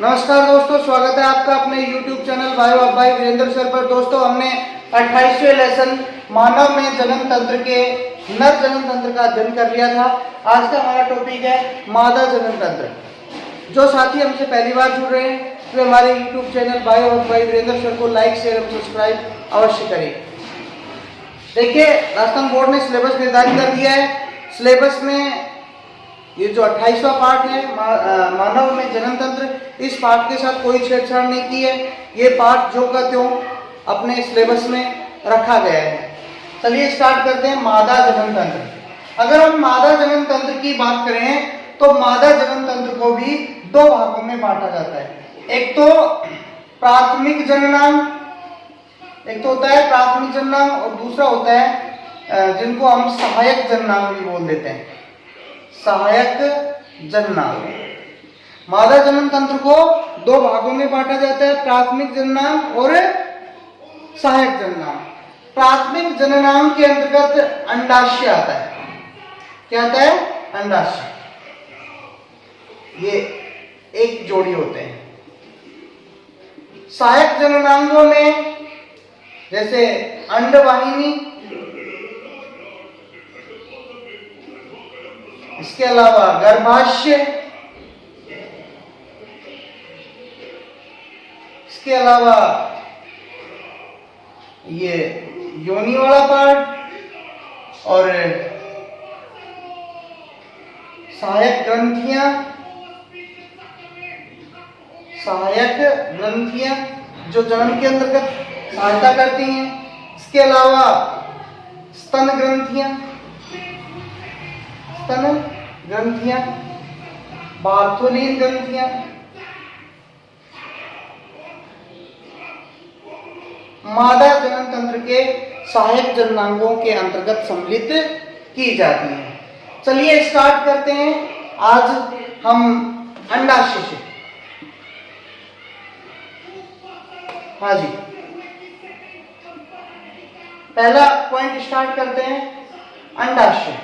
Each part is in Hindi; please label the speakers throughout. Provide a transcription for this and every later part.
Speaker 1: नमस्कार दोस्तों, स्वागत है आपका अपने YouTube चैनल बायो ऑफ भाई वीरेंद्र सर पर। दोस्तों, हमने 28वें लेसन मानव में जनन तंत्र के नर जनन तंत्र का अध्ययन कर लिया था। आज का हमारा टॉपिक है मादा जनन तंत्र। जो साथी हमसे पहली बार जुड़ रहे हैं वे हमारे YouTube चैनल बायो ऑफ भाई वीरेंद्र सर को लाइक शेयर और सब्सक्राइब अवश्य करें। देखिए, राजस्थान बोर्ड ने सिलेबस निर्धारित कर दिया है। सिलेबस में ये जो 28वां पार्ट है मानव में जनन तंत्र, इस पार्ट के साथ कोई छेड़छाड़ नहीं की है। ये पार्ट जो का त्यों अपने सिलेबस में रखा गया है। चलिए स्टार्ट करते हैं मादा जनन तंत्र। अगर हम मादा जनन तंत्र की बात करें तो मादा जनन तंत्र को भी दो भागों में बांटा जाता है। एक तो प्राथमिक जननांग, एक तो होता है प्राथमिक जननांग और दूसरा होता है जिनको हम सहायक जननांग भी बोल देते हैं, सहायक जननांग। मादा जनन तंत्र को दो भागों में बांटा जाता है, प्राथमिक जननांग और सहायक जननांग। प्राथमिक जननांग के अंतर्गत अंडाशय आता है। क्या आता है? अंडाशय। ये एक जोड़ी होते हैं। सहायक जननांगों में जैसे अंडवाहिनी, इसके अलावा गर्भाशय, इसके अलावा ये योनि वाला पार्ट और सहायक ग्रंथियां, जो जनन के अंतर्गत सहायता करती हैं। इसके अलावा स्तन ग्रंथियां, बार्थोलीन ग्रंथियां, मादा जनन तंत्र के सहायक जननांगों के अंतर्गत सम्मिलित की जाती हैं। चलिए स्टार्ट करते हैं आज हम अंडाशय से। हाँ जी, पहला पॉइंट स्टार्ट करते हैं अंडाशय।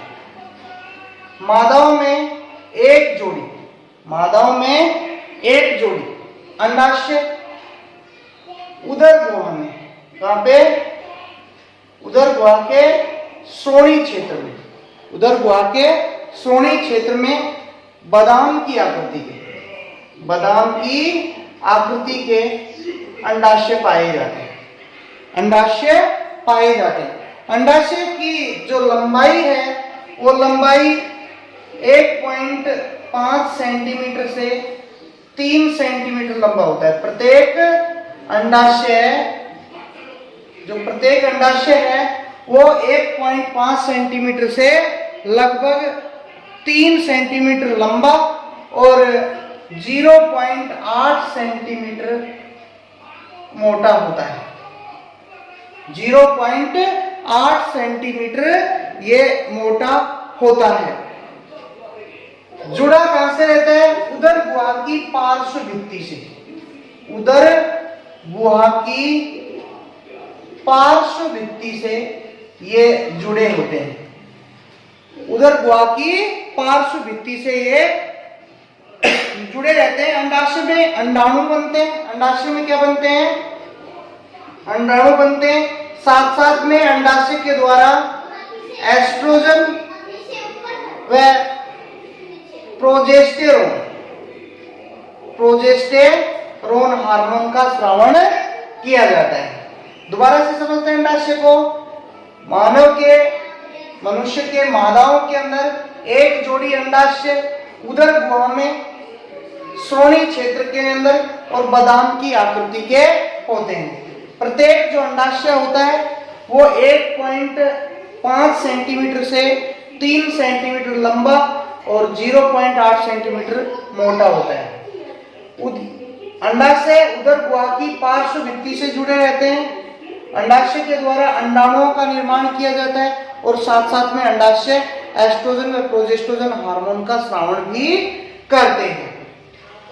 Speaker 1: मादाओं में एक जोड़ी अंडाशय उदर गुहा में, कहां पे? उदर गुहा के श्रोणि क्षेत्र में बादाम की आकृति के अंडाशय पाए जाते हैं। अंडाशय की जो लंबाई है वो लंबाई 1.5 सेंटीमीटर से 3 सेंटीमीटर लंबा होता है। प्रत्येक अंडाशय है वो 1.5 सेंटीमीटर से लगभग 3 सेंटीमीटर लंबा और 0.8 सेंटीमीटर मोटा होता है। 0.8 सेंटीमीटर ये मोटा होता है। जुड़ा कहां से रहता है? उदर गुहा की पार्श्व भित्ति से। उदर गुहा की पार्श्व भित्ति से ये जुड़े होते हैं। उदर गुहा की पार्श्व भित्ति से ये जुड़े रहते हैं। अंडाशय में अंडाणु बनते हैं। अंडाशय में क्या बनते हैं? अंडाणु बनते हैं। साथ साथ में अंडाशय के द्वारा एस्ट्रोजन व प्रोजेस्टेरोन हार्मोन का स्रावण किया जाता है। दोबारा से समझते हैं अंडाशय को। मनुष्य के मादाओं के अंदर एक जोड़ी अंडाशय उदर गुहा में श्रोणि क्षेत्र के अंदर और बादाम की आकृति के होते हैं। प्रत्येक जो अंडाशय होता है वो 1.5 सेंटीमीटर से 3 सेंटीमीटर लंबा और 0.8 सेंटीमीटर मोटा होता है। अंडाशय उदर गुहा की पार्श्व भित्ति से जुड़े रहते हैं। अंडाशय के द्वारा अंडाणुओं का निर्माण किया जाता है और साथ साथ में अंडाशय एस्ट्रोजन व प्रोजेस्टेरोन हार्मोन का स्रावण भी करते हैं।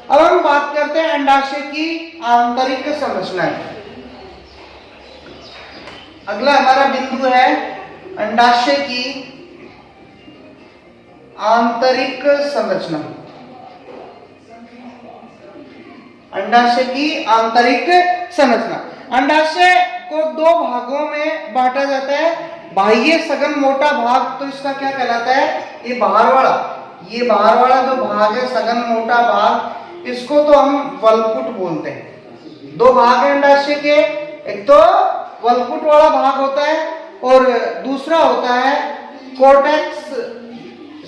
Speaker 1: अब हम बात करते हैं अंडाशय की आंतरिक संरचना। अगला हमारा बिंदु है अंडाशय की आंतरिक संरचना। अंडाशय की आंतरिक संरचना। अंडाशय को दो भागों में बांटा जाता है। बाह्य सघन मोटा भाग तो इसका क्या कहलाता है, ये बाहर वाला जो भाग है सघन मोटा भाग, इसको तो हम वल्कुट बोलते हैं। दो भाग है अंडाशय के, एक तो वल्कुट वाला भाग होता है और दूसरा होता है कोर्टेक्स,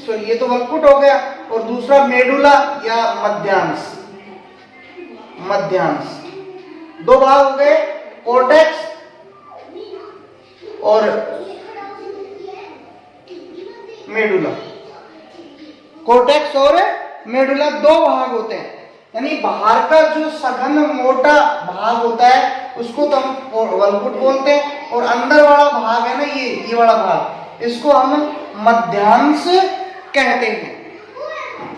Speaker 1: सॉरी ये तो वल्कुट हो गया, और दूसरा मेडुला या मध्यांश। दो भाग हो गए, कोर्टेक्स और मेडुला। कोर्टेक्स और मेडुला दो भाग होते हैं, यानी बाहर का जो सघन मोटा भाग होता है उसको तो हम वल्कुट बोलते हैं, और अंदर वाला भाग है ना ये वाला भाग, इसको हम मध्यांश कहते हैं।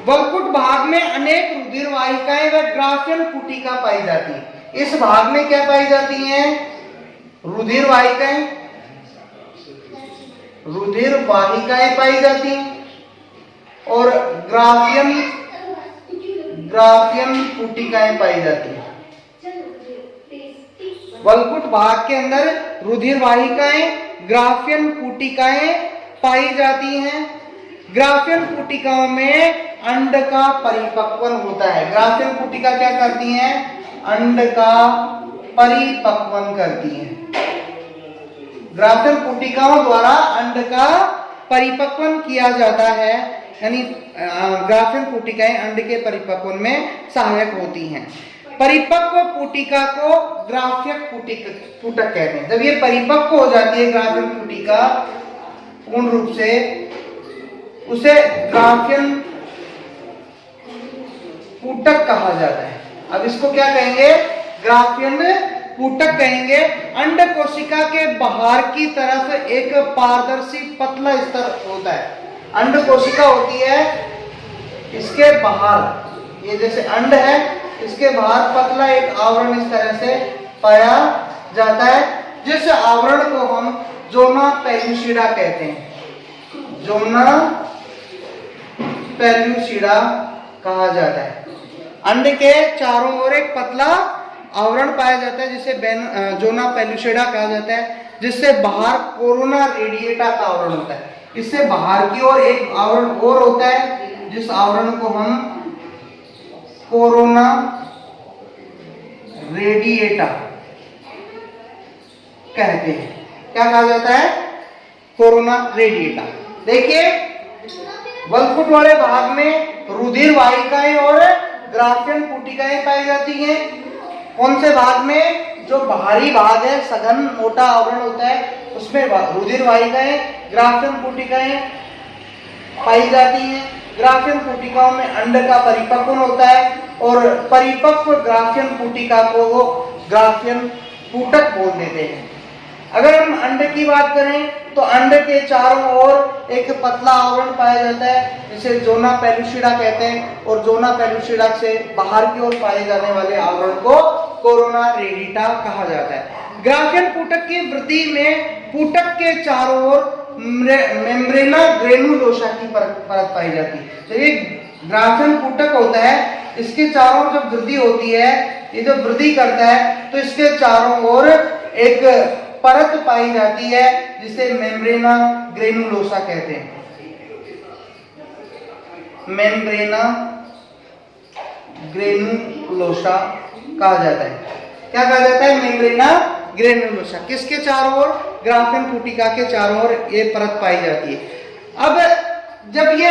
Speaker 1: वल्कुट भाग में अनेक रुधिर वाहिकाएं व ग्राफियन पुटिका पाई जाती है। इस भाग में क्या पाई जाती हैं, रुधिर वाहिकाएं पाई जाती हैं और ग्राफियन पुटिकाएं पाई जाती हैं। वल्कुट भाग के अंदर रुधिर वाहिकाएं, ग्राफियन पुटिकाएं पाई जाती हैं। ग्राफियन पुटिकाओं में अंड का परिपक्वन होता है। ग्राफियन पुटिका क्या करती हैं, अंड का परिपक्वन करती हैं। ग्राफियन पुटिकाओं द्वारा अंड का परिपक्वन किया जाता है, यानी ग्राफियन पुटिकाएं अंड के परिपक्वन में सहायक होती हैं। परिपक्व पुटिका को ग्राफियक पुटक कहते हैं। जब ये परिपक्व हो जाती है ग्राफियन पुटिका पूर्ण रूप से, उसे ग्राफियन पुटक कहा जाता है। अब इसको क्या कहेंगे, ग्राफियन पुटक कहेंगे। अंड कोशिका के बाहर की तरफ एक पारदर्शी पतला स्तर होता है। अंड कोशिका होती है, इसके बाहर ये जैसे अंड है, इसके बाहर पतला एक आवरण इस तरह से पाया जाता है, जिस आवरण को हम जोना पेल्यूसिडा कहते हैं। जोना पेल्यूसिडा कहा जाता है। अंड के चारों ओर एक पतला आवरण पाया जाता है जिसे जोना पेल्यूसिडा कहा जाता है, जिससे बाहर कोरोना रेडिएटा का आवरण होता है। इससे बाहर की ओर एक आवरण और होता है, जिस आवरण को हम कोरोना रेडिएटा कहते हैं। क्या कहा जाता है, कोरोना रेडिएटा। देखिए वल्कुट वाले भाग में रुधिर वाहिकाएं और ग्राफियन पुटिकाएं पाई जाती हैं। कौन से भाग में, जो बाहरी भाग है सघन मोटा आवरण होता है, उसमें रुधिर वाहिकाएं, ग्राफियन पुटिकाएं पाई जाती हैं। ग्राफियन पुटिकाओं में अंड का परिपक्वन होता है और परिपक्व ग्राफियन पुटिका को वो ग्राफियन पुटक बोल देते हैं। अगर हम अंड की बात करें तो अंड के चारों ओर एक पतला आवरण पाया जाता है, जिसे जोना पेल्यूसिडा कहते हैं, और जोना पेल्यूसिडा से बाहर की ओर पाए जाने वाले आवरण को कोरोना रेडिएटा कहा जाता है। ग्राफियन पुटक की वृद्धि में पुटक के चारों ओर मेम्ब्रेना ग्रेनुलोसा की परत पाई जाती है। तो ये ग्राफियन पुटक होता है, इसके चारों जब वृद्धि होती है, ये जो वृद्धि करता है तो इसके चारों ओर एक परत पाई जाती है जिसे मेम्ब्रेना ग्रेनुलोसा कहते हैं। मेम्ब्रेना ग्रेनुलोसा कहा जाता है। क्या कहा जाता है, मेम्ब्रेना ग्रेनुलोसा। किसके चारों ओर, ग्राफियन पुटिका के चारों ओर ये परत पाई जाती है। अब जब ये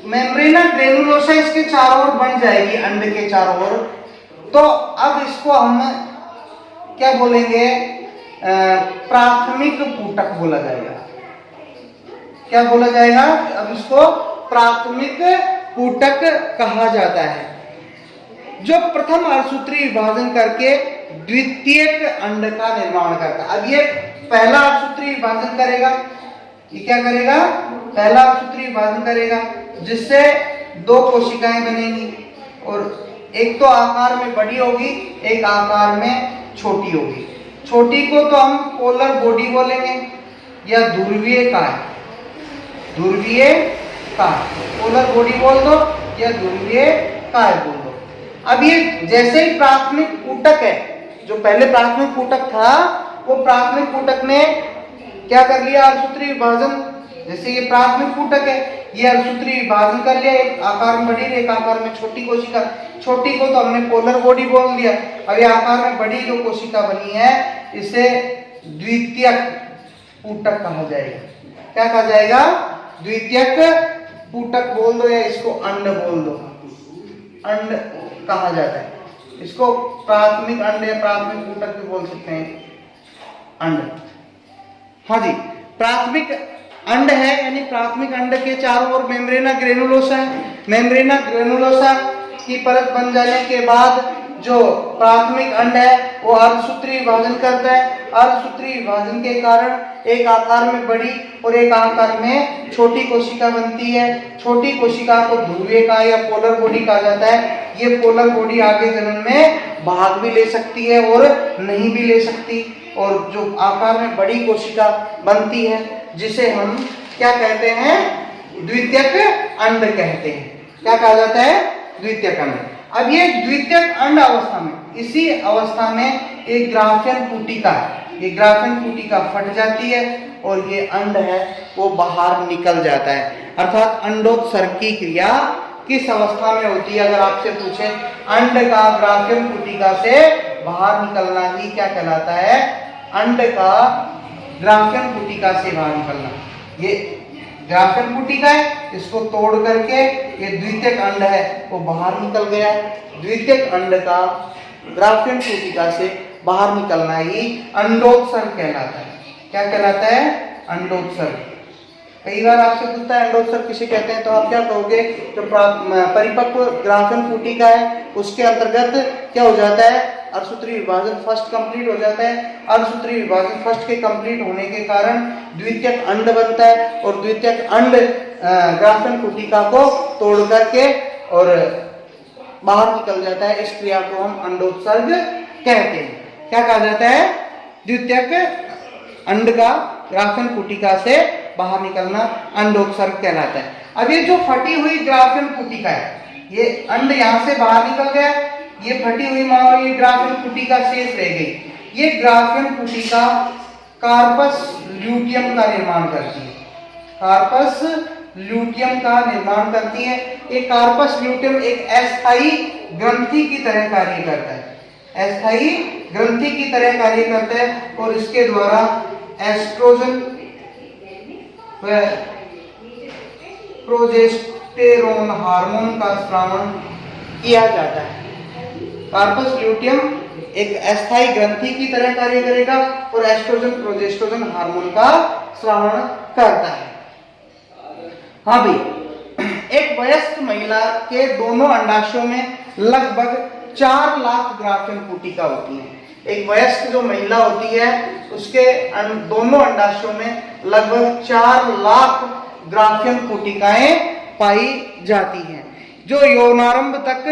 Speaker 1: मेम्ब्रेना ग्रेनुलोसा इसके चारों ओर बन जाएगी, अंड के चारों ओर, तो अब इसको हम क्या बोलेंगे, प्राथमिक पुटक बोला जाएगा। क्या बोला जाएगा, अब इसको प्राथमिक पुटक कहा जाता है, जो प्रथम अर्धसूत्री विभाजन करके द्वितीयक अंड का निर्माण करता है। अब ये पहला अर्धसूत्री विभाजन करेगा, ये क्या करेगा, पहला अर्धसूत्री विभाजन करेगा, जिससे दो कोशिकाएं बनेंगी, और एक तो आकार में बड़ी होगी, एक आकार में छोटी होगी। छोटी को तो हम पोलर बॉडी बोलेंगे या ध्रुवीय काय। ध्रुवीय काय, पोलर बॉडी बोल दो या ध्रुवीय काय बोल दो। अब ये जैसे ही प्राथमिक ऊतक है, जो पहले प्राथमिक ऊतक था, वो प्राथमिक ऊतक ने क्या कर लिया, अर्धसूत्री विभाजन। जैसे ये प्राथमिक ऊतक है, ये अर्धसूत्री विभाजन कर लिया, एक आकार में बड़ी, एक आकार में छोटी कोशिका। छोटी को तो हमने पोलर बॉडी बोल दिया। अब ये आकार में बड़ी जो कोशिका बनी है, इसे द्वितीयक ऊतक कहा जाएगा। क्या कहा जाएगा? द्वितीयक ऊतक बोल दो, या इसको अंड बोल दो, अंड कहा जाता है। इसको प्राथमिक अंड या प्राथमिक ऊतक भी बोल सकते हैं, अंड। हाँ जी, प्राथमिक अंड है, यानी प्राथमिक अंड के चारों ओर मेम्ब्रेना ग्रेनुलोसा है। मेम्ब्रेना ग्रेनुलोसा की परत बन जाने के बाद जो प्राथमिक अंड है वो अर्धसूत्री विभाजन करता है। अर्धसूत्री विभाजन के कारण एक आकार में बड़ी और एक आकार में छोटी कोशिका बनती है। छोटी कोशिका को ध्रुवीयका या पोलर बॉडी कहा जाता है। ये पोलर बॉडी आगे जन्म में भाग भी ले सकती है और नहीं भी ले सकती। और जो आकार में बड़ी कोशिका बनती है, जिसे हम क्या कहते हैं? द्वितीयक अंड कहते हैं। क्या कहा जाता है? द्वितीयक अंड। अब ये द्वितीयक अंड अवस्था में, इसी अवस्था में एक ग्राफियन पुटिका है। ये ग्राफियन पुटिका फट जाती है और ये अंड है वो बाहर निकल जाता है। अर्थात अंडोत्सर्ग की क्रिया किस अवस्था में होती है? अगर आपसे पूछे, अंड का ग्राफियन पुटिका से बाहर निकलना ही क्या कहलाता है? अंड का ग्राफियन पुटिका से बाहर निकलना। ये ग्राफियन पुटिका है, इसको तोड़ करके ये द्वितीयक अंड है वो बाहर निकल गया। द्वितीयक अंड का ग्राफियन पुटिका से बाहर निकलना ही अंडोत्सर्ग कहलाता है। क्या कहलाता है? अंडोत्सर्ग। कई बार आपसे पूछता है अंडोत्सर्ग किसे कहते हैं, तो आप क्या कहोगे? जो परिपक्व ग्राफियन पुटिका है उसके अंतर्गत क्या हो जाता है? अर्धसूत्री विभाजन फर्स्ट कंप्लीट हो जाता है। अर्धसूत्री विभाजन फर्स्ट के कंप्लीट होने के कारण द्वितीयक अंड बनता है और द्वितीयक अंड ग्राफियन पुटिका को तोड़ करके और बाहर निकल जाता है। इस क्रिया को हम अंडोत्सर्ग कहते हैं। क्या कहा जाता है? द्वितीयक अंड का ग्राफियन पुटिका से बाहर निकलना अंडोत्सर्ग कहलाता है। अब ये जो फटी हुई ग्राफियन पुटिका है, ये अंड यहाँ से बाहर निकल गया, ये फटी हुई मान लो ये ग्राफियन पुटिका शेष रह गई। ये ग्राफियन पुटिका कार्पस ल्यूटियम का निर्माण करती है। कार्पस ल्यूटियम का निर्माण करती है। ये कार्पस ल्यूटियम एक अस्थायी ग्रंथि की तरह कार्य करता है। अस्थायी ग्रंथि की तरह कार्य करता है और इसके द्वारा एस्ट्रोजन व प्रोजेस्टेरोन हार्मोन का स्रावण किया जाता है। कार्पस ल्यूटियम एक अस्थायी ग्रंथि की तरह कार्य करेगा और एस्ट्रोजन प्रोजेस्टेरोन हार्मोन का स्रावण करता है। हाँ भी, एक वयस्क महिला के दोनों अंडाशयों में लगभग 4 लाख ग्राफियन पुटिका होती है। एक वयस्क जो महिला होती है उसके दोनों अंडाशयों में लगभग 4 लाख ग्राफियन पुटिकाएं पाई जाती हैं, जो यौनारंभ तक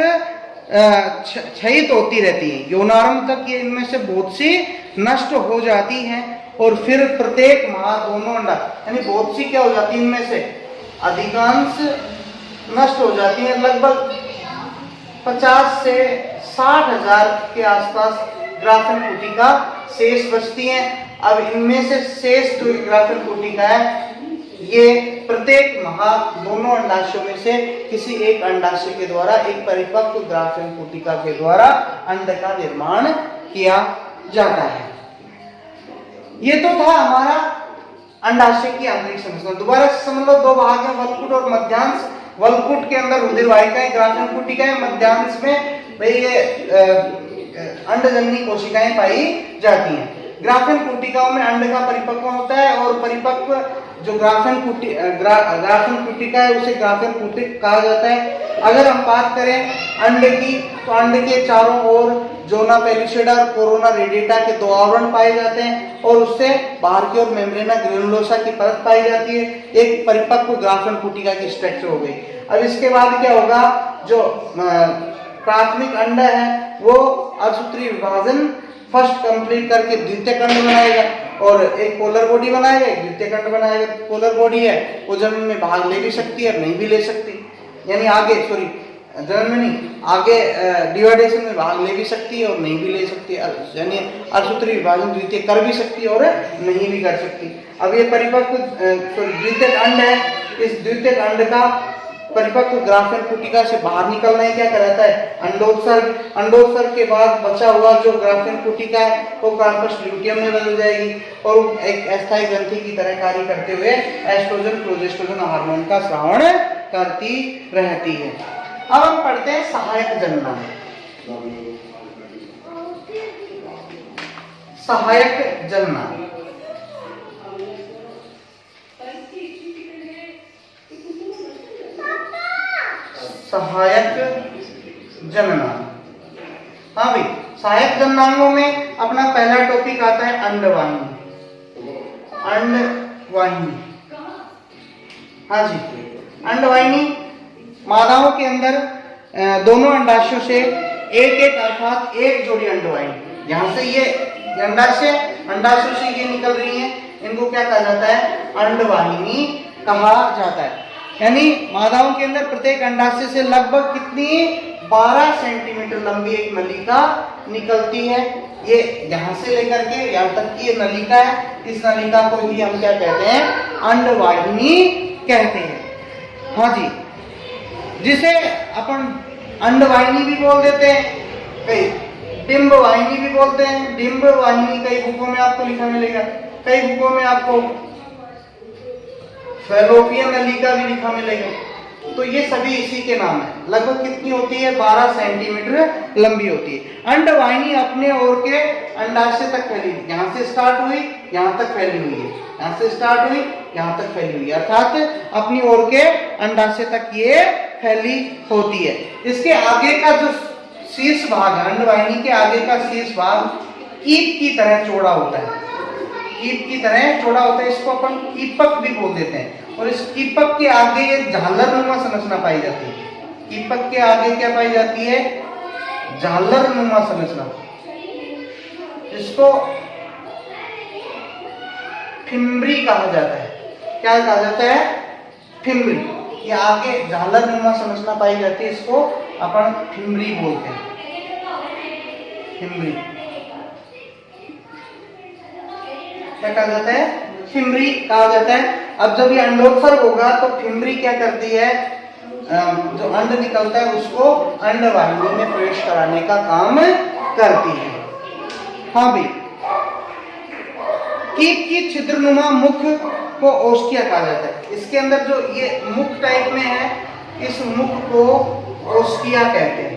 Speaker 1: क्षयित होती रहती है। यौनारंभ तक ये इनमें से बहुत सी नष्ट हो जाती हैं और फिर प्रत्येक माह दोनों अंडा, यानी बहुत सी क्या हो जाती है, इनमें से अधिकांश नष्ट हो जाती हैं। लगभग 50 से 60 हजार के आसपास ग्राफियन पुटिका शेष बचती हैं। अब इनमें से शेष जो ग्राफियन पुटिका है ये प्रत्येक माह दोनों अंडाशयों में से किसी एक अंडाशय के द्वारा, एक परिपक्व ग्राफियन पुटिका के द्वारा अंड का निर्माण किया जाता है। ये तो था हमारा अंडाशय की आंतरिक संरचना। दोबारा से समझ लो, 2 भाग हैं, वल्कुट और मध्यांश। वल्कुट के अंदर रुधिर वाहिकाएं ग्राफियन पुटिकाएं, मध्यांश में भाई ये अंडजननी कोशिकाएं पाई जाती हैं। ग्राफियन पुटिकाओं में अंड का परिपक्व होता है और परिपक्व जो ग्राफियन पुटिका है उसे ग्राफियन पुटिक कहा जाता है। अगर हम बात करें अंड की, तो अंड के चारों ओर जोना पेलिसेडा और कोरोना रेडिएटा के 2 आवरण पाए जाते हैं और उससे बाहर की ओर मेम्ब्रेना ग्रेनुलोसा की परत पाई जाती है। एक परिपक्व ग्राफियन पुटिका की स्ट्रक्चर हो गई। अब इसके बाद क्या होगा, जो प्राथमिक अंड है वो अर्धसूत्री विभाजन फर्स्ट कंप्लीट करके द्वितीयक अंड बनाएगा और एक पोलर बॉडी बनाएगा, एक द्वितीयक अंड बनाएगा। पोलर बॉडी है वो जमीन में भाग ले भी सकती है और नहीं भी ले सकती, यानी आगे जनन में नहीं, आगे डिवाइडेशन में भाग ले भी सकती है और नहीं भी ले सकती है, यानी अर्धसूत्री विभाजन द्वितीय कर भी सकती है और नहीं भी कर सकती। अब ये परिपक्व द्वितीयक अंड है, इस द्वितीयक अंड का परिपक्व ग्राफेन कुटिका से बाहर निकलना ही क्या कहलाता है? अंडोत्सर्ग। अंडोत्सर्ग के बाद बचा हुआ जो ग्राफेन कुटिका है वो कार्पस ल्यूटियम में बदल जाएगी और एक अस्थायी ग्रंथि की तरह कार्य करते हुए एस्ट्रोजन प्रोजेस्टेरोन हार्मोन का स्रावण करती रहती है। अब हम पढ़ते हैं सहायक जनन। सहायक जनन, सहायक जनन। हाँ भाई, सहायक जननांगों में अपना पहला टॉपिक आता है अंडवाहिनी। अंडवाहिनी, हाँ जी, अंडवाहिनी मादाओं के अंदर दोनों अंडाशयों से एक एक अर्थात एक जोड़ी अंडवाहिनी, यहाँ से ये अंडाशय, अंडाशयों से ये निकल रही है, इनको क्या कहा जाता है? अंडवाहिनी कहा जाता है। यानी मादाओं के अंदर प्रत्येक अंडाशय से लगभग कितनी 12 सेंटीमीटर लंबी एक नलिका निकलती है। ये यहाँ से लेकर के यहाँ तक की ये नलिका है, इस नलिका को ही हम क्या कहते हैं? अंडवाहिनी कहते हैं। हाँ जी, जिसे अपन अंडवाहिनी भी बोल देते हैं, कई डिंब वाहिनी भी बोलते हैं। डिंब वाहिनी कई बुकों में आपको लिखा मिलेगा, कई बुकों में आपको फैलोपियन नलिका भी लिखा मिलेगा। तो ये सभी इसी के नाम है। लगभग कितनी होती है? 12 सेंटीमीटर लंबी होती है। अंडवाहिनी अपने ओर के अंडाशय तक फैली, यहाँ से स्टार्ट हुई यहाँ तक फैली हुई है, यहाँ से स्टार्ट हुई यहाँ तक फैली हुई है, अर्थात अपनी ओर के अंडाशय तक ये फैली होती है। इसके आगे का जो शीर्ष भाग है, अंडवाहिनी के आगे का शीर्ष भाग कीप की तरह चौड़ा होता है, कीप की तरह चौड़ा होता है। इसको अपन कीपक भी बोल देते हैं। और इस कीपक के आगे ये झालरनुमा संरचना पाई जाती है। कीपक के आगे क्या पाई जाती है? झालरनुमा संरचना। इसको फिम्बरी कहा जाता है। क्या कहा जाता है? फिम्बरी। ये आगे झालरनुमा संरचना पाई जाती है, इसको अपन फिम्बरी बोलते हैं। फिम्बरी क्या कहा जाता है? फिम्बरी कहा जाता है। अब जब ये अंडोत्सर्ग होगा तो फिम्बरी क्या करती है? जो अंड निकलता है उसको अंडवाहिनी में प्रवेश कराने का काम करती है। हाँ भाई, कीप की छिद्रनुमा मुख को ओस्टिया कहा जाता है। इसके अंदर जो ये मुख टाइप में है, इस मुख को ओस्टिया कहते हैं।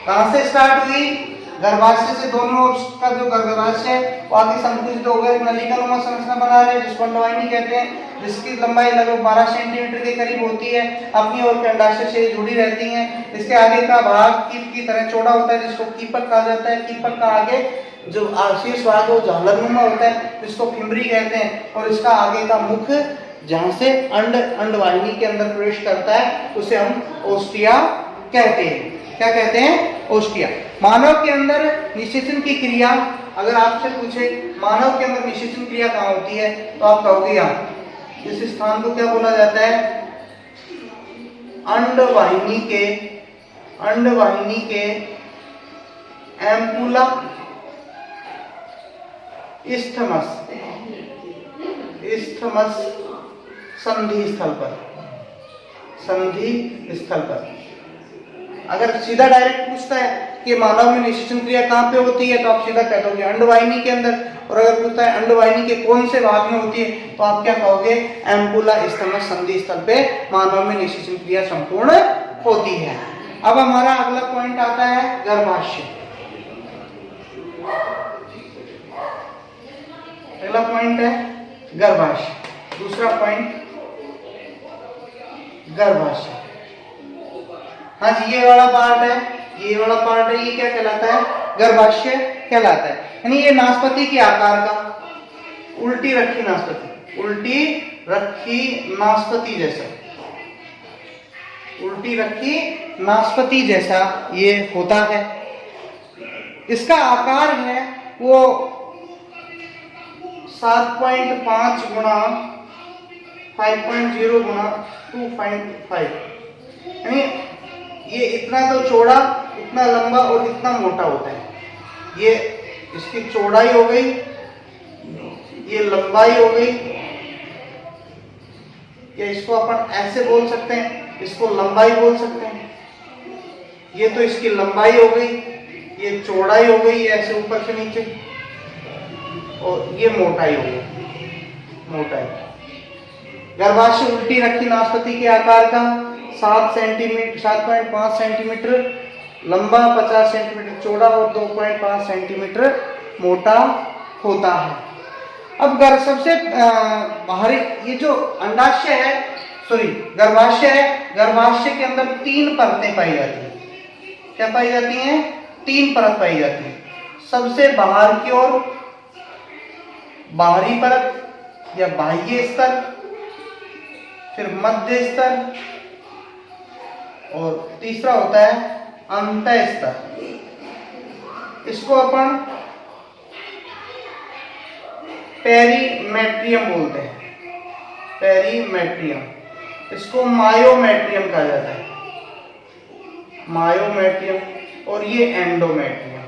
Speaker 1: कहां से स्टार्ट हुई? गर्भाशय से दोनों ओर का जो गर्भाशय है वो आगे संकुचित हो गया, नलिकानुमा संरचना बना रहे जिसको अंडवाहिनी कहते हैं, जिसकी लंबाई लगभग 12 सेंटीमीटर के करीब होती है। अपनी ओर के अंडाशय से जुड़ी रहती हैं। इसके आगे का भाग कीप की तरह चौड़ा होता है जिसको कीपक कहा जाता है। कीपक का आगे जो शीर्ष भाग है झालरनुमा होता है जिसको फिम्बरी कहते हैं। और इसका आगे का मुख जहां से अंडवाहिनी के अंदर प्रवेश करता है उसे हम ओस्टिया कहते हैं। क्या कहते हैं? ओस्टिया। मानव के अंदर निषेचन की क्रिया, अगर आपसे पूछे मानव के अंदर निषेचन क्रिया कहाँ होती है तो आप कहोगे यहाँ। इस स्थान को क्या बोला जाता है? अंडवाहिनी के एम्पुला इस्थमस संधि स्थल पर। अगर सीधा डायरेक्ट पूछता है कि मानव में निषेचन क्रिया कहाँ पे होती है तो आप सीधा कह दोगे अंडवाहिनी के अंदर। और अगर पूछता है अंडवाहिनी के कौन से भाग में होती है तो आप क्या कहोगे? एम्पुला इस्थमस संधि स्थल पे मानव में निषेचन क्रिया संपूर्ण होती है। अब हमारा अगला पॉइंट आता है गर्भाशय। अगला पॉइंट है गर्भाशय। दूसरा पॉइंट गर्भाशय। हाँ जी, ये वाला पार्ट है, ये वाला पार्ट है, ये क्या कहलाता है? गर्भाशय कहलाता है। यानी ये नाशपाती के आकार का उल्टी रखी नाशपाती, उल्टी रखी नाशपाती जैसा ये होता है। इसका आकार है वो 7.5 गुणा 5.0 गुना 2.5, यानी ये इतना तो चौड़ा, इतना लंबा और इतना मोटा होता है। ये इसकी चौड़ाई हो गई, ये लंबाई हो गई, या इसको अपन ऐसे बोल सकते हैं, इसको लंबाई बोल सकते हैं। ये तो इसकी लंबाई हो गई, ये चौड़ाई हो गई ऐसे ऊपर से नीचे, और ये मोटाई हो गई, मोटाई। गर्भाशय उल्टी रखी नाशपाती के आकार का, 7.5 सेंटीमीटर लंबा, 50 सेंटीमीटर चौड़ा और 2.5 सेंटीमीटर मोटा होता है। अब सबसे बाहरी ये जो अंडाशय है, सॉरी गर्भाशय है, गर्भाशय के अंदर 3 परतें पाई जाती हैं। क्या पाई जाती हैं? 3 परत पाई जाती है। सबसे बाहर की ओर बाहरी परत या बाह्य स्तर, फिर मध्य स्तर, और तीसरा होता है अंतः स्तर। इसको अपन पेरीमेट्रियम बोलते हैं, पेरीमेट्रियम। इसको मायोमेट्रियम कहा जाता है, मायोमेट्रियम, और ये एंडोमेट्रियम।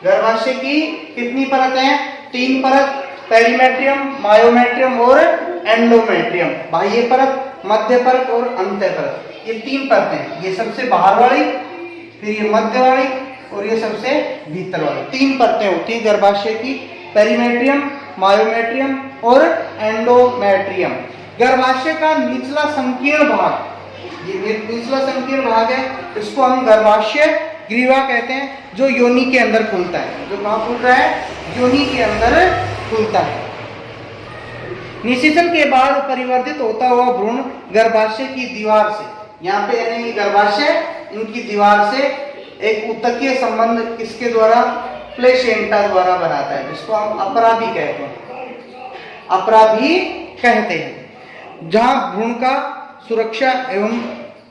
Speaker 1: गर्भाशय की कितनी परत है? 3 परत, पेरीमेट्रियम, मायोमेट्रियम और एंडोमेट्रियम। बाह्य परत, मध्य परत और अंतः परत, ये 3 परतें हैं। ये सबसे बाहर वाली, फिर ये मध्य वाली, और ये सबसे भीतर वाली। 3 परतें होती हैं गर्भाशय की, पेरीमेट्रियम, मायोमेट्रियम और एंडोमेट्रियम। गर्भाशय का निचला संकीर्ण भाग, ये निचला संकीर्ण भाग है, इसको हम गर्भाशय ग्रीवा कहते हैं, जो योनि के अंदर खुलता है। जो कहाँ खुल रहा है? योनि के अंदर खुलता है। निषेचन के बाद परिवर्तित होता हुआ भ्रूण गर्भाशय की दीवार से, यहाँ पे यानी गर्भाशय इनकी दीवार से एक उत्तकीय संबंध किसके द्वारा? प्लेसेंटा द्वारा बनाता है, जिसको हम अपराभी कहते हैं, अपराभी कहते हैं, जहां भ्रूण का सुरक्षा एवं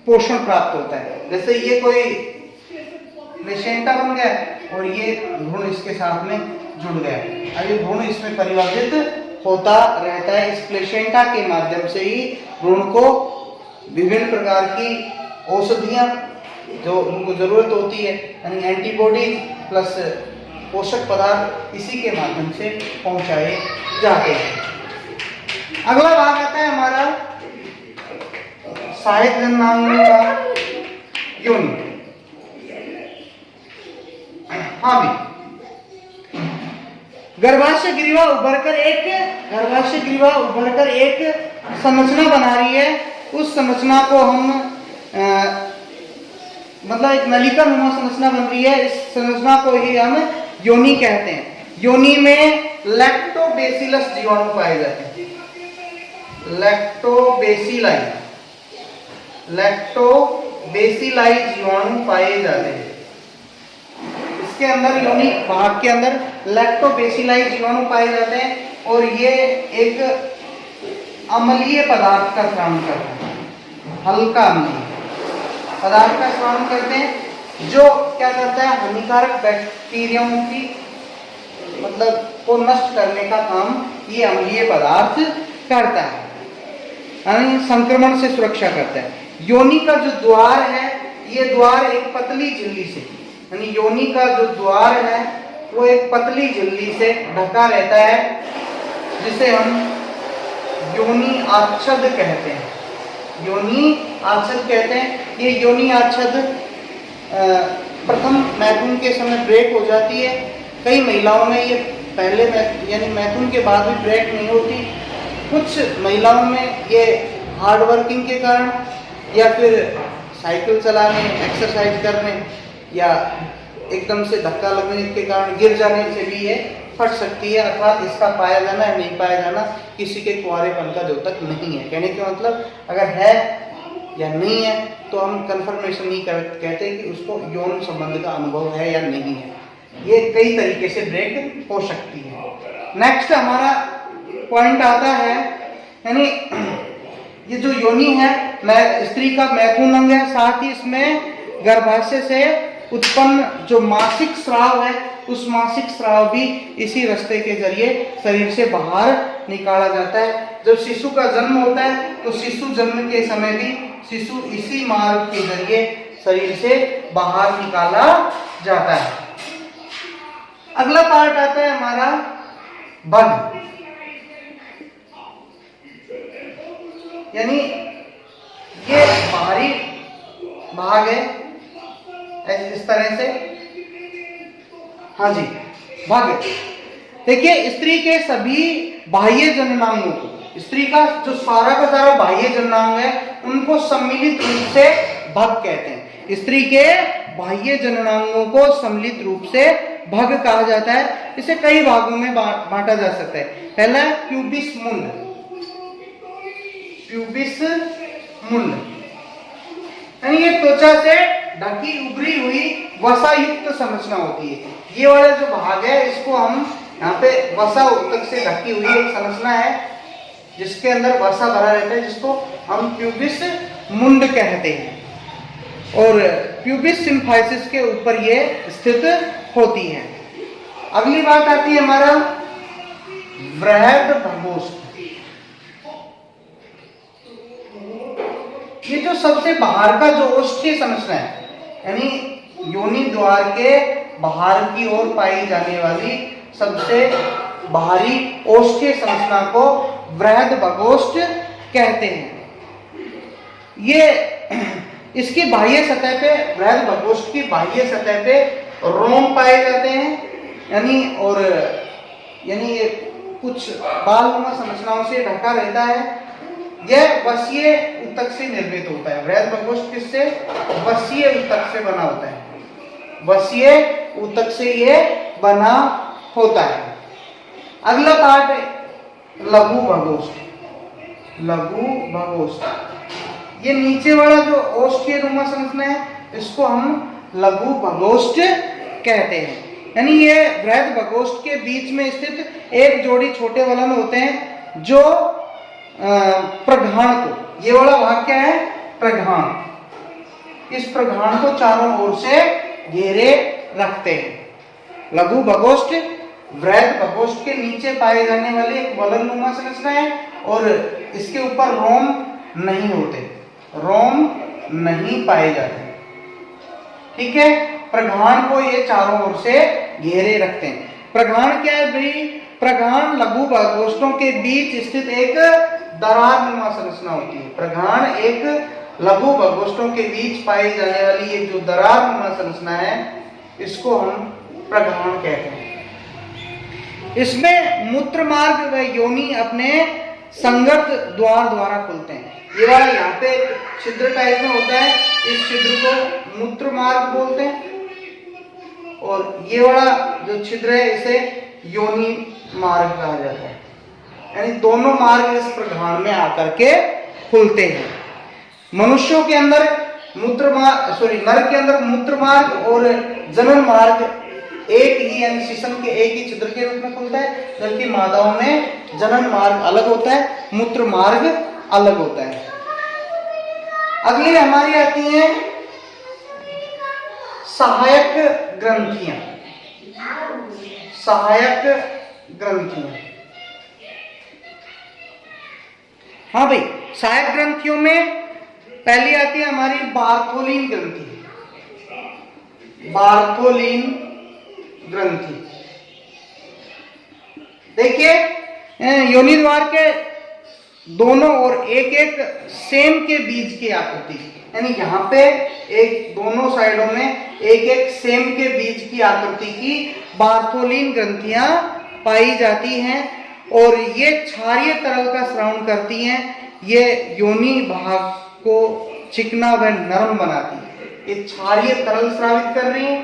Speaker 1: पोषण प्राप्त होता है। जैसे ये कोई प्लेसेंटा बन गया और ये भ्रूण इसके साथ में जुड़ गया, अब ये भ्रूण इसमें परिवर्तित होता रहता है। इस प्लेसेंटा के माध्यम से ही भ्रूण को विभिन्न प्रकार की औषधियां जो उनको जरूरत होती है, यानी एंटीबॉडीज प्लस पोषक पदार्थ, इसी के माध्यम से पहुंचाए जाते हैं। अगला भाग आता है हमारा सहायक जननांगों का योनि। हाँ भी, गर्भाशय ग्रीवा उभरकर एक संरचना बना रही है। उस संरचना को हम मतलब एक नलिका नुमा संरचना बन रही है, इस संरचना को ही हम योनि कहते हैं। योनि में लैक्टोबैसिलस जीवाणु पाए जाते हैं, लैक्टोबैसिलाई जीवाणु पाए जाते हैं। इसके अंदर योनि भाग के अंदर लैक्टोबैसिलाई जीवाणु पाए जाते हैं, और ये एक अम्लीय पदार्थ का स्राव करते हैं, हल्का अम्लीय पदार्थ का स्राव करते हैं, जो क्या करता है? हानिकारक बैक्टीरियाओं की मतलब को नष्ट करने का काम ये अम्लीय पदार्थ करता है, यानी संक्रमण से सुरक्षा करता है। योनि का जो द्वार है, ये द्वार एक पतली झिल्ली से, यानी योनि का जो द्वार है वो एक पतली झिल्ली से ढका रहता है, जिसे हम योनि आच्छद कहते हैं, योनि आच्छद कहते हैं। ये योनि आच्छद प्रथम मैथुन के समय ब्रेक हो जाती है। कई महिलाओं में ये पहले यानी मैथुन के बाद भी ब्रेक नहीं होती। कुछ महिलाओं में ये हार्ड वर्किंग के कारण, या फिर साइकिल चलाने, एक्सरसाइज करने, या एकदम से धक्का लगने के कारण गिर जाने से भी ये फट सकती है, अर्थात इसका पाया जाना या नहीं पाया जाना किसी के कुंवारेपन का द्योतक नहीं है। कहने का मतलब अगर है या नहीं है तो हम कंफर्मेशन नहीं कहते कि उसको यौन संबंध का अनुभव है या नहीं है। ये कई तरीके से ब्रेक हो सकती है। नेक्स्ट हमारा पॉइंट आता है, यानी ये जो योनि है स्त्री का मैथुन अंग है, साथ ही इसमें गर्भाशय से उत्पन्न जो मासिक स्राव है, उस मासिक स्राव भी इसी रास्ते के जरिए शरीर से बाहर निकाला जाता है। जब शिशु का जन्म होता है तो शिशु जन्म के समय भी शिशु इसी मार्ग के जरिए शरीर से बाहर निकाला जाता है। अगला पार्ट आता है हमारा भग, यानी ये बाहरी भाग है इस तरह से। हाँ जी, भग। देखिए, स्त्री के सभी बाह्य जननांगों को, स्त्री का जो सारा का सारा बाह्य जननांग है उनको सम्मिलित रूप से भग कहते हैं। स्त्री के बाह्य जननांगों को सम्मिलित रूप से भग कहा जाता है। इसे कई भागों में बांटा जा सकता है। पहला है प्यूबिस मुंड। प्यूबिस मुंड यानी ये त्वचा से ढकी उभरी हुई वसा युक्त संरचना होती है। ये वाला जो भाग है इसको हम यहाँ पे वसा उत्तक से ढकी हुई एक संरचना है जिसके अंदर वसा भरा रहता है, जिसको हम प्यूबिस मुंड कहते हैं। और प्यूबिस सिम्फाइसिस के ऊपर ये स्थित होती है। अगली बात आती है हमारा वृहद भगोष्ठ। ये जो सबसे बाहर का जो ओष्ठीय संरचना है, यानी योनि द्वार के बाहर की ओर पाई जाने वाली सबसे बाहरी ओष्ठीय संरचना को वृहद भगोष्ठ कहते हैं। ये इसकी बाह्य सतह पे, वृहद भगोष्ठ की बाह्य सतह पे रोम पाए जाते हैं, यानी ये कुछ बालनुमा संरचनाओं से ढका रहता है। यह वसीय ऊतक से निर्मित होता है। वृहद भगोष्ठ किससे? वसीय ऊतक से बना होता है। वसीय ऊतक से ये बना होता है। अगला पार्ट है लघु भगोष्ठ। लघु भगोष्ठ ये नीचे वाला जो ओष्ठीय नुमा संरचना है इसको हम लघु भगोष्ठ कहते हैं। यानी ये वृहद भगोष्ठ के बीच में स्थित एक जोड़ी छोटे वलन होते हैं जो प्रघाण को, ये वाला भाग क्या है? प्रघाण। इस प्रघाण को चारों ओर से घेरे रखते हैं। लघु भगोष्ठ वृहद भगोष्ठ के नीचे पाए जाने वाली एक वलनुमा संरचना है और इसके ऊपर रोम नहीं होते, रोम नहीं पाए जाते। ठीक है, प्रघाण को ये चारों ओर से घेरे रखते हैं। प्रघाण क्या है भाई? प्रघाण लघु भगोष्ठों के बीच स्थित एक दरारनुमा संरचना होती है। प्रघाण एक लघु भगोष्ठों के बीच पाई जाने वाली ये जो दरारनुमा संरचना है इसको हम प्रघाण कहते हैं। इसमें मूत्र मार्ग व योनि अपने संगत द्वार द्वारा खुलते हैं। ये वाला यहाँ पे छिद्र टाइप में होता है, इस छिद्र को मूत्र मार्ग बोलते हैं और ये वाला जो छिद्र है इसे योनि मार्ग कहा जाता है। यानी दोनों मार्ग इस प्रघाण में आकर के खुलते हैं। मनुष्यों के अंदर नर के अंदर मूत्र मार्ग और जनन मार्ग एक ही, यानी शिशन के एक ही छिद्र के रूप में खुलता है, जबकि मादाओं में जनन मार्ग अलग होता है, मूत्र मार्ग अलग होता है। अगली हमारी आती है सहायक ग्रंथियां। सहायक ग्रंथियां, हाँ भाई, सहायक ग्रंथियों में पहली आती है हमारी बार्थोलिन ग्रंथि। बार्थोलिन ग्रंथि देखिए, योनि द्वार के दोनों ओर एक एक सेम के बीज की आकृति, यानी यहाँ पे एक दोनों साइडों में एक एक सेम के बीज की आकृति की बार्थोलिन ग्रंथियां पाई जाती हैं और ये क्षारीय तरल का स्रावन करती हैं। ये योनि भाग को चिकना व नरम बनाती है। ये क्षारीय तरल स्रावित कर रही है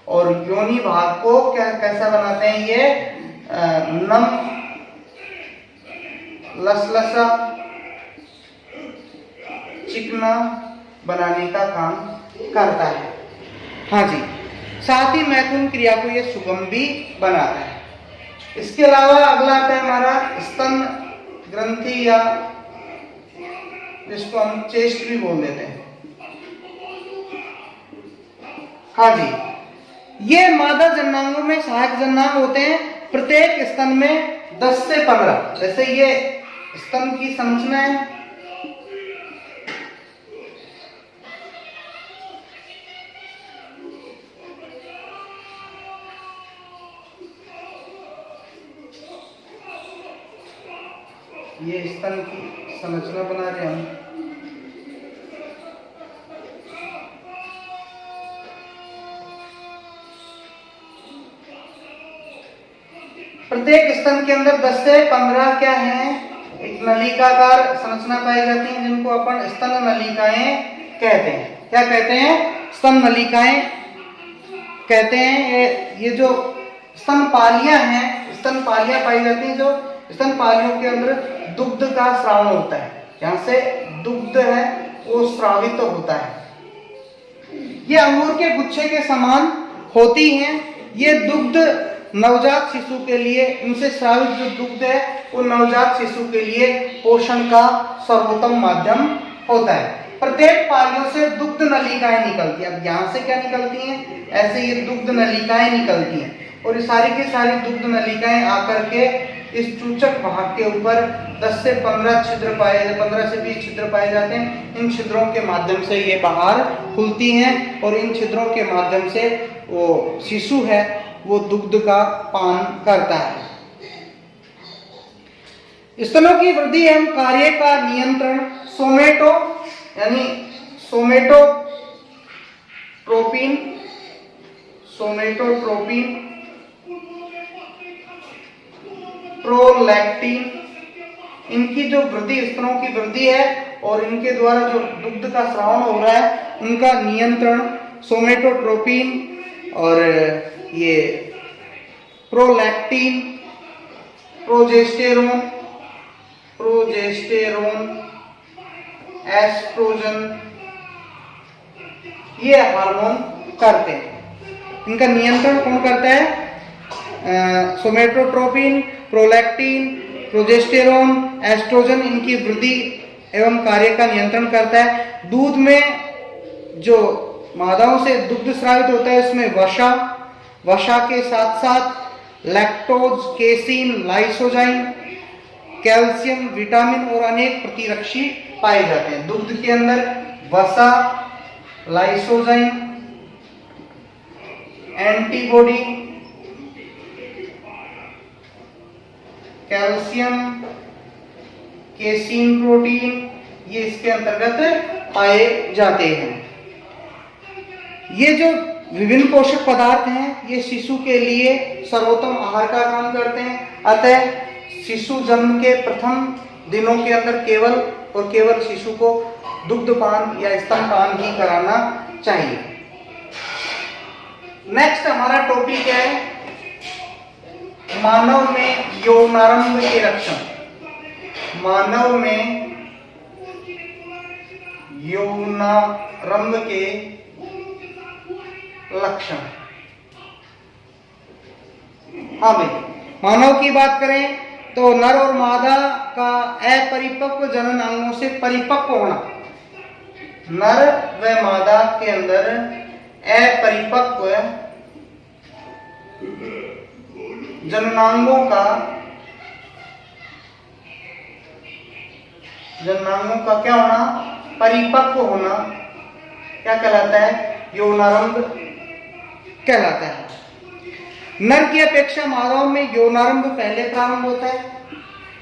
Speaker 1: और योनि भाग को कैसा बनाते हैं? ये नम लसलसा चिकना बनाने का काम करता है। हाँ जी, साथ ही मैथुन क्रिया को ये सुगम भी बनाता है। इसके अलावा अगला आता है हमारा स्तन ग्रंथि, या जिसको हम चेस्ट भी बोल देते हैं। हाँ जी, ये मादा जननांगों में सहायक जननांग होते हैं। प्रत्येक स्तन में 10 से 15, जैसे ये स्तन की संरचना है, ये स्तन की संरचना बना रहे हैं हम। प्रत्येक स्तन के अंदर 10 से 15 क्या है, एक नलिकाकार संरचना पाई जाती है, जिनको अपन स्तन नलिकाएं कहते हैं। क्या कहते हैं? स्तन नलिकाएं कहते हैं। ये जो स्तनपालियां हैं, स्तनपालियां पाई जाती हैं, जो स्तनपालियों के अंदर दुग्ध का स्राव होता है, जहां से दुग्ध है वो स्रावित होता है। ये अंगूर के गुच्छे के समान होती हैं। ये दुग्ध नवजात शिशु के लिए, इनसे स्रावित जो दुग्ध है वो नवजात शिशु के लिए पोषण का सर्वोत्तम माध्यम होता है। प्रत्येक पालियों से दुग्ध नलिकाएं निकलती हैं। अब यहाँ से क्या निकलती हैं? ऐसे ये दुग्ध नलिकाएं निकलती हैं, और ये सारी की सारी दुग्ध नलिकाएं आकर के इस चूचक भाग के ऊपर 10 से 15 छिद्र पाए, 15 से 20 छिद्र पाए जाते हैं। इन छिद्रों के माध्यम से ये बाहर खुलती हैं, और इन छिद्रों के माध्यम से वो शिशु है वो दुग्ध का पान करता है। स्तनों की वृद्धि एवं कार्य का नियंत्रण सोमेटो यानी सोमेटोट्रोपिन, प्रोलैक्टिन, इनकी जो वृद्धि, स्तनों की वृद्धि है और इनके द्वारा जो दुग्ध का स्राव हो रहा है उनका नियंत्रण सोमेटोट्रोपिन और ये प्रोलैक्टिन, प्रोजेस्टेरोन, एस्ट्रोजन, ये हार्मोन करते हैं। इनका नियंत्रण कौन करता है? सोमेटोट्रोपिन, प्रोलैक्टिन, प्रोजेस्टेरोन, एस्ट्रोजन इनकी वृद्धि एवं कार्य का नियंत्रण करता है। दूध में जो मादाओं से दुग्ध स्रावित होता है उसमें वसा के साथ साथ lactose, casein, lysozyme, calcium, vitamin और अनेक प्रतिरक्षी पाए जाते हैं। दुग्ध के अंदर वसा, lysozyme, antibody, calcium, casein protein, ये इसके अंतर्गत पाए जाते हैं। ये जो विभिन्न पोषक पदार्थ हैं ये शिशु के लिए सर्वोत्तम आहार का काम करते हैं। अतः शिशु जन्म के प्रथम दिनों के अंदर केवल शिशु को दुग्धपान या स्तनपान ही कराना चाहिए। नेक्स्ट हमारा टॉपिक है मानव में यौनारंभ के लक्षण। मानव में यौनारंभ के लक्षण। हाँ भाई, मानव की बात करें तो नर और मादा का अपरिपक्व जनन अंगों से परिपक्व होना। नर व मादा के अंदर अपरिपक्व जननांगों का क्या होना? परिपक्व होना क्या कहलाता है? यौनारंभ कहलाता है। नर की अपेक्षा मादाओं में यौनारंभ पहले प्रारंभ होता है।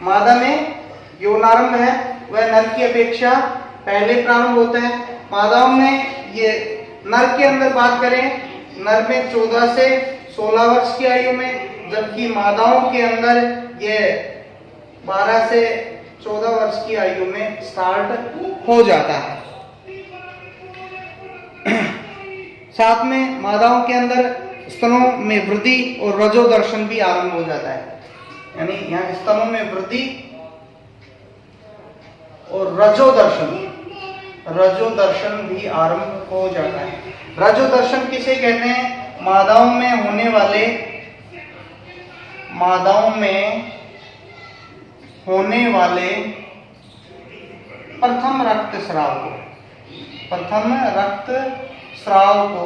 Speaker 1: मादा में यौनारंभ है वह नर की अपेक्षा पहले प्रारंभ होता है। मादाओं में ये नर के अंदर बात करें, नर में 14 से 16 वर्ष की आयु में, जबकि मादाओं के अंदर ये 12 से 14 वर्ष की आयु में स्टार्ट हो जाता है। साथ में मादाओं के अंदर स्तनों में वृद्धि और रजोदर्शन भी आरंभ हो जाता है। यानी यहाँ स्तनों में वृद्धि और रजोदर्शन भी आरंभ हो जाता है। रजोदर्शन किसे कहते हैं? मादाओं में होने वाले प्रथम रक्तस्राव को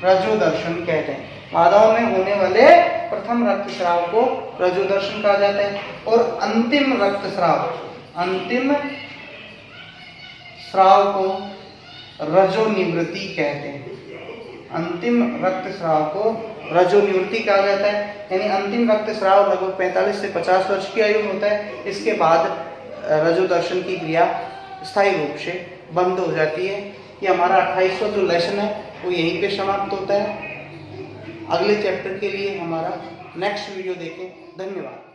Speaker 1: रजोदर्शन कहते हैं। मादाओं में होने वाले प्रथम रक्तस्राव को रजोदर्शन कहा जाता है और अंतिम स्राव को रजोनिवृत्ति कहते हैं। अंतिम रक्तस्राव को रजोनिवृत्ति कहा जाता है, यानी अंतिम रक्तस्राव लगभग 45 से 50 वर्ष की आयु में होता है। इसके बाद रजोदर्शन की क्रिया स्थायी रूप से बंद हो जाती है। ये हमारा 28वां जो लेसन है वो यहीं पे समाप्त होता है। अगले चैप्टर के लिए हमारा नेक्स्ट वीडियो देखें। धन्यवाद।